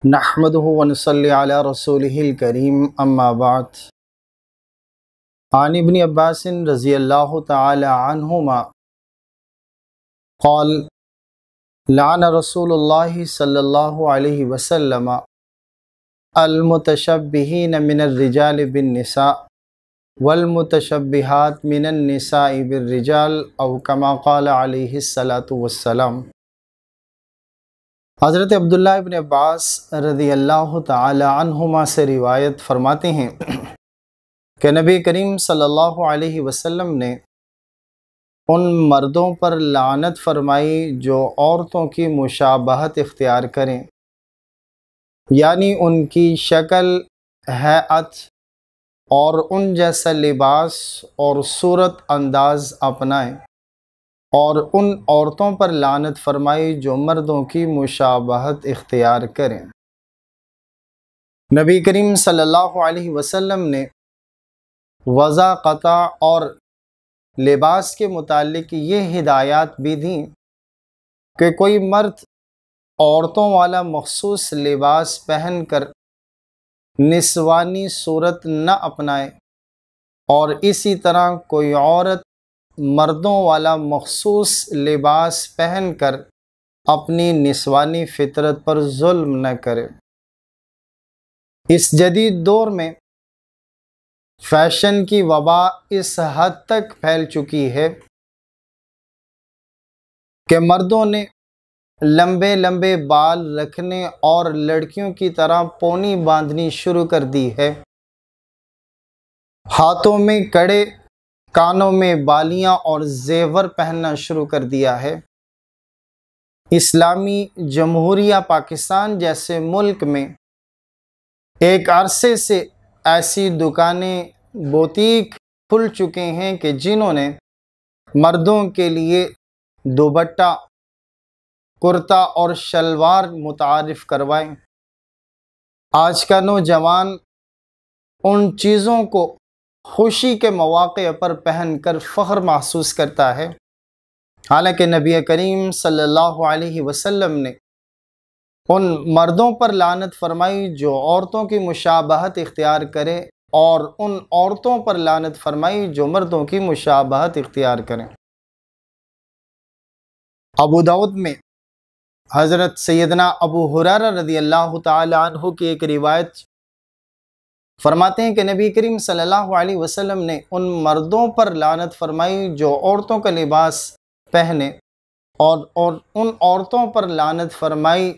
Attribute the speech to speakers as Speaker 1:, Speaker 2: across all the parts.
Speaker 1: नहमदुहु व नसल्ली अला रसूलिहिल करीम अम्मा बाद। आन इब्न अब्बास रज़ियल्लाहु तआला अन्हुमा क़ाल लान रसूलुल्लाहि सल्लल्लाहु अलैहि वसल्लम अल मुतशब्बिहीन मिनर रिजाल बिन निसा वल मुतशब्बिहात मिनन निसाइ बिर रिजाल औ कमा क़ाल अलैहिस्सलातु वस्सलाम। हज़रत अब्दुल्लाह इब्न अब्बास रज़ियल्लाहु तआला अन्हुमा से रिवायत फरमाते हैं कि नबी करीम सल्लल्लाहु अलैहि वसल्लम ने उन मर्दों पर लानत फरमाई जो औरतों की मुशाबहत इख्तियार करें, यानी उनकी शक्ल, हैअत और उन जैसा लिबास और सूरत अंदाज अपनाएं, और उन औरतों पर लानत फरमाई जो मर्दों की मुशाबहत इख्तियार करें। नबी करीम सल्लल्लाहु अलैहि वसल्लम ने वज़ाक़ता और लिबास के मुतालिक ये हिदायत भी दी कि कोई मर्द औरतों वाला मखसूस लिबास पहनकर निस्वानी सूरत न अपनाए, और इसी तरह कोई औरत मर्दों वाला मखसूस लिबास पहनकर अपनी निस्वानी फितरत पर जुल्म न करे। इस जदीद दौर में फैशन की वबा इस हद तक फैल चुकी है कि मर्दों ने लंबे लंबे बाल रखने और लड़कियों की तरह पोनी बांधनी शुरू कर दी है। हाथों में कड़े, कानों में बालियां और जेवर पहनना शुरू कर दिया है। इस्लामी जमहूरिया पाकिस्तान जैसे मुल्क में एक अरसे से ऐसी दुकानें, बुटीक खुल चुके हैं कि जिन्होंने मर्दों के लिए दुपट्टा, कुर्ता और शलवार मुतारिफ करवाए। आज का नौजवान उन चीज़ों को खुशी के मौक़े पर पहनकर फ़ख्र महसूस करता है, हालांकि नबी करीम सल्लल्लाहु अलैहि वसल्लम ने उन मर्दों पर लानत फरमाई जो औरतों की मुशाबहत इख्तियार करें, और उन औरतों पर लानत फरमाई जो मर्दों की मुशाबहत इख्तियार करें। अबू दाऊद में हज़रत सैयदना अबू हुरैरा रज़ियल्लाहु तआला अन्हु की एक रिवायत फरमाते हैं कि नबी करीम सल्लल्लाहु अलैहि वसल्लम ने उन मर्दों पर लानत फरमाई जो औरतों का लिबास पहने, और उन औरतों पर लानत फरमाई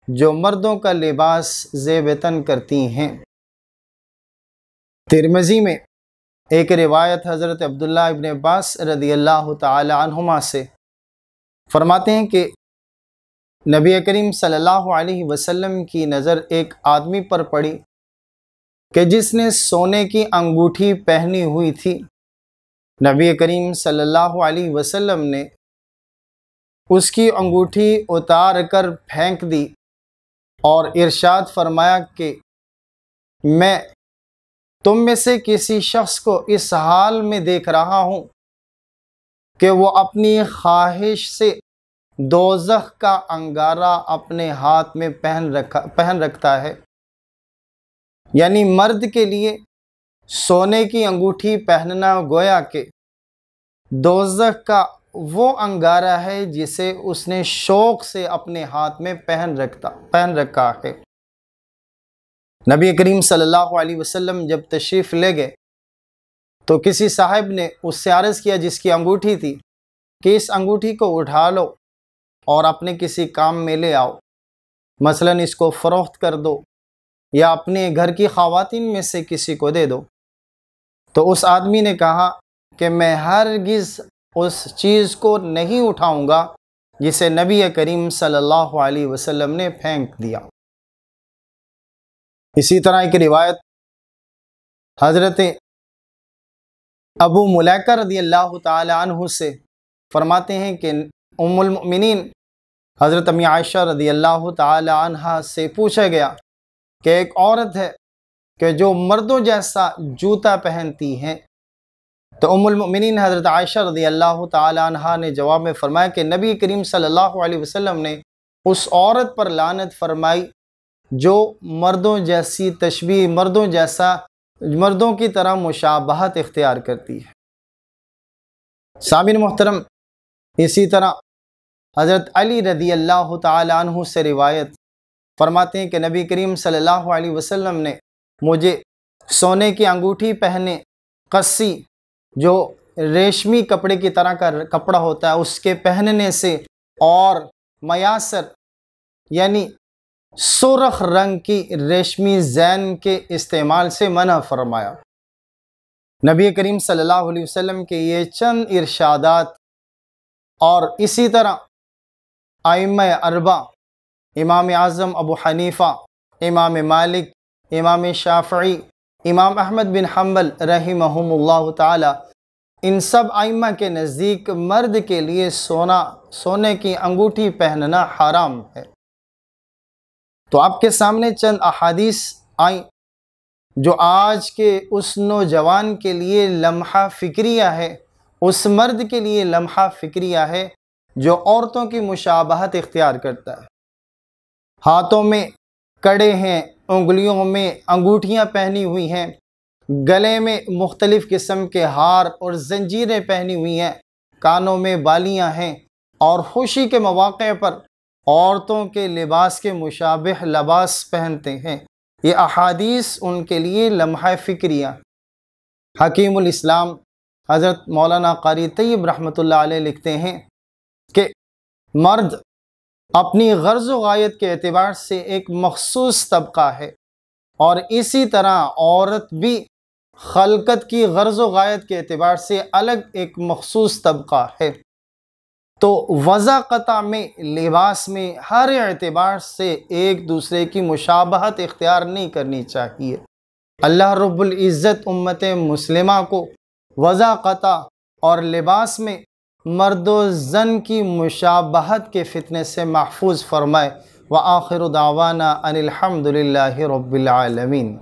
Speaker 1: जो मर्दों का लिबास ज़ेब-ए-तन करती हैं। तिरमिज़ी में एक रिवायत हज़रत अब्दुल्लाह इब्न अब्बास रज़ियल्लाहु तआला अन्हुमा से फरमाते हैं कि नबी करीम सल्लल्लाहु अलैहि वसल्लम की नज़र एक आदमी पर पड़ी कि जिसने सोने की अंगूठी पहनी हुई थी। नबी करीम सल्लल्लाहु अलैहि वसल्लम ने उसकी अंगूठी उतार कर फेंक दी और इरशाद फरमाया कि मैं तुम में से किसी शख्स को इस हाल में देख रहा हूँ कि वो अपनी ख्वाहिश से दोज़ख का अंगारा अपने हाथ में पहन रखता है। यानी मर्द के लिए सोने की अंगूठी पहनना गोया के दोज़ख का वो अंगारा है जिसे उसने शौक़ से अपने हाथ में पहन रखा है। नबी करीम सल्लल्लाहु अलैहि वसल्लम जब तशरीफ़ ले गए तो किसी साहिब ने उससे अर्ज़ किया जिसकी अंगूठी थी कि इस अंगूठी को उठा लो और अपने किसी काम में ले आओ, मसलन इसको फ़रोख्त कर दो या अपने घर की ख़वातीन में से किसी को दे दो। तो उस आदमी ने कहा कि मैं हरगिज़ उस चीज़ को नहीं उठाऊंगा जिसे नबी करीम सल्लल्लाहु अलैहि वसल्लम ने फेंक दिया। इसी तरह एक रिवायत हज़रत अबू मुलैका रज़ियल्लाहु तआला अन्हु से फरमाते हैं कि उम्मुल मोमिनीन हज़रत अम्मी आयशा रज़ियल्लाहु तआला अन्हा से पूछा गया कि एक औरत है कि जो मर्दों जैसा जूता पहनती हैं, तो उम्मुल मोमिनीन हज़रत आयशा रज़ियल्लाहु तआला अन्हा ने जवाब में फरमाया कि नबी करीम सल्लल्लाहु अलैहि वसल्लम ने उस औरत पर लानत फरमाई जो मर्दों जैसी तशबीह, मर्दों की तरह मुशाबहत इख्तियार करती है। सामिन मोहतरम, इसी तरह हज़रत अली रदी अल्लाह तआला अन्हु से रिवायत फरमाते हैं कि नबी करीम सल्लल्लाहु अलैहि वसल्लम ने मुझे सोने की अंगूठी पहने, कस्सी जो रेशमी कपड़े की तरह का कपड़ा होता है उसके पहनने से, और मयासर यानी सुर्ख रंग की रेशमी जैन के इस्तेमाल से मना फरमाया। नबी करीम सल्लल्लाहु अलैहि वसल्लम के ये चंद इरशादात, और इसी तरह आइम्मा अरबा इमाम आज़म अबू हनीफ़ा, इमाम मालिक, इमाम शाफ़ई, इमाम अहमद बिन हम्बल रहिमहुमुल्लाह ताला, इन सब आइम्मा के नज़दीक मर्द के लिए सोने की अंगूठी पहनना हराम है। तो आपके सामने चंद अहादीस आई जो आज के उस नौजवान के लिए लम्हा फ़िक्रिया है, उस मर्द के लिए लम्हा फ़िक्रिया है जो औरतों की मुशाबहत इख्तियार करता है। हाथों में कड़े हैं, उंगलियों में अंगूठियां पहनी हुई हैं, गले में मुख्तलिफ़ किस्म के हार और जंजीरें पहनी हुई हैं, कानों में बालियां हैं, और खुशी के मौक़े पर औरतों के लिबास के मुशाबिह लिबास पहनते हैं। ये अहादीस उनके लिए लम्हा फ़िक्रिया। हकीमुल इस्लाम हज़रत मौलाना क़ारी तय्यब रहमतुल्लाह अलैह लिखते हैं कि मर्द अपनी गर्ज़ व गायत के एतबार से एक मखसूस तबका है, और इसी तरह औरत भी खलकत की गर्ज़ व गायत के एतबार से अलग एक मखसूस तबका है। तो वज़ाक़ता में, लिबास में, हर एतबार से एक दूसरे की मुशाबहत इख्तियार नहीं करनी चाहिए। अल्लाह रब्बुल इज़्ज़त उम्मत मुस्लिमा को वज़ाक़ता और लिबास में मर्दो ज़न की मुशाबहत के फितने से महफूज फरमाए। व आखिरु दावाना अनिल हम्दुलिल्लाहि रब्बिल आलमीन।